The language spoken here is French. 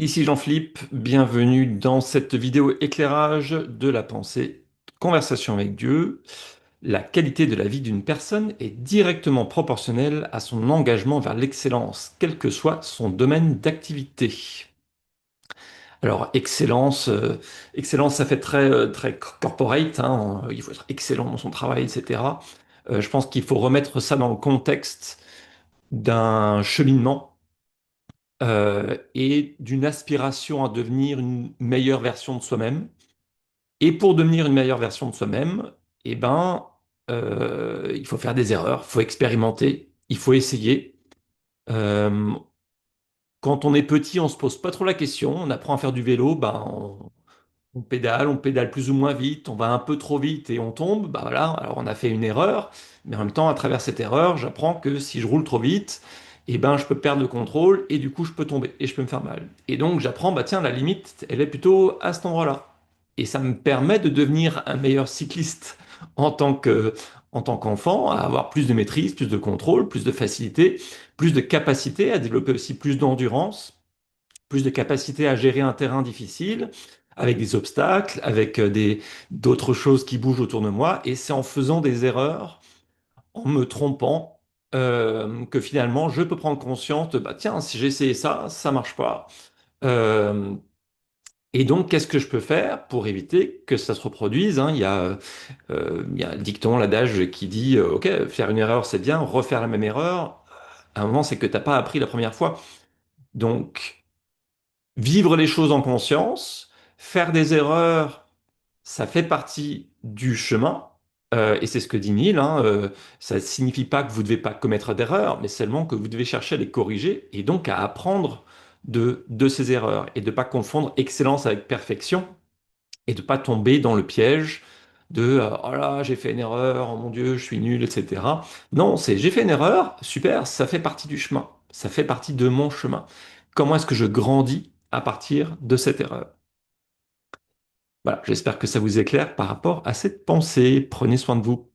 Ici Jean-Philippe, bienvenue dans cette vidéo éclairage de la pensée, conversation avec Dieu. La qualité de la vie d'une personne est directement proportionnelle à son engagement vers l'excellence, quel que soit son domaine d'activité. Alors, excellence, ça fait très corporate, hein, il faut être excellent dans son travail, etc. Je pense qu'il faut remettre ça dans le contexte d'un cheminement et d'une aspiration à devenir une meilleure version de soi-même. Et pour devenir une meilleure version de soi-même, eh ben, il faut faire des erreurs, il faut expérimenter, il faut essayer. Euh, Quand on est petit, on se pose pas trop la question, on apprend à faire du vélo, ben, on pédale plus ou moins vite, on va un peu trop vite et on tombe, bah voilà, alors on a fait une erreur, mais en même temps, à travers cette erreur, j'apprends que si je roule trop vite, eh ben, je peux perdre le contrôle et du coup, je peux tomber et je peux me faire mal. Et donc, j'apprends, bah tiens, la limite, elle est plutôt à cet endroit-là. Et ça me permet de devenir un meilleur cycliste en tant qu'enfant, à avoir plus de maîtrise, plus de contrôle, plus de facilité, plus de capacité à développer aussi plus d'endurance, plus de capacité à gérer un terrain difficile, avec des obstacles, avec d'autres choses qui bougent autour de moi. Et c'est en faisant des erreurs, en me trompant, que finalement, je peux prendre conscience de, bah, tiens, si j'ai essayé ça, ça marche pas. Euh, et donc, qu'est-ce que je peux faire pour éviter que ça se reproduise, hein? Il y a le dicton, l'adage qui dit, OK, faire une erreur, c'est bien, refaire la même erreur, à un moment, c'est que t'as pas appris la première fois. Donc, vivre les choses en conscience, faire des erreurs, ça fait partie du chemin. Et c'est ce que dit Neil, hein, ça ne signifie pas que vous ne devez pas commettre d'erreurs, mais seulement que vous devez chercher à les corriger et donc à apprendre de ces erreurs et de ne pas confondre excellence avec perfection et de ne pas tomber dans le piège de oh là, j'ai fait une erreur, oh mon Dieu, je suis nul, etc. Non, c'est j'ai fait une erreur, super, ça fait partie du chemin, ça fait partie de mon chemin. Comment est-ce que je grandis à partir de cette erreur? Voilà, j'espère que ça vous éclaire par rapport à cette pensée. Prenez soin de vous.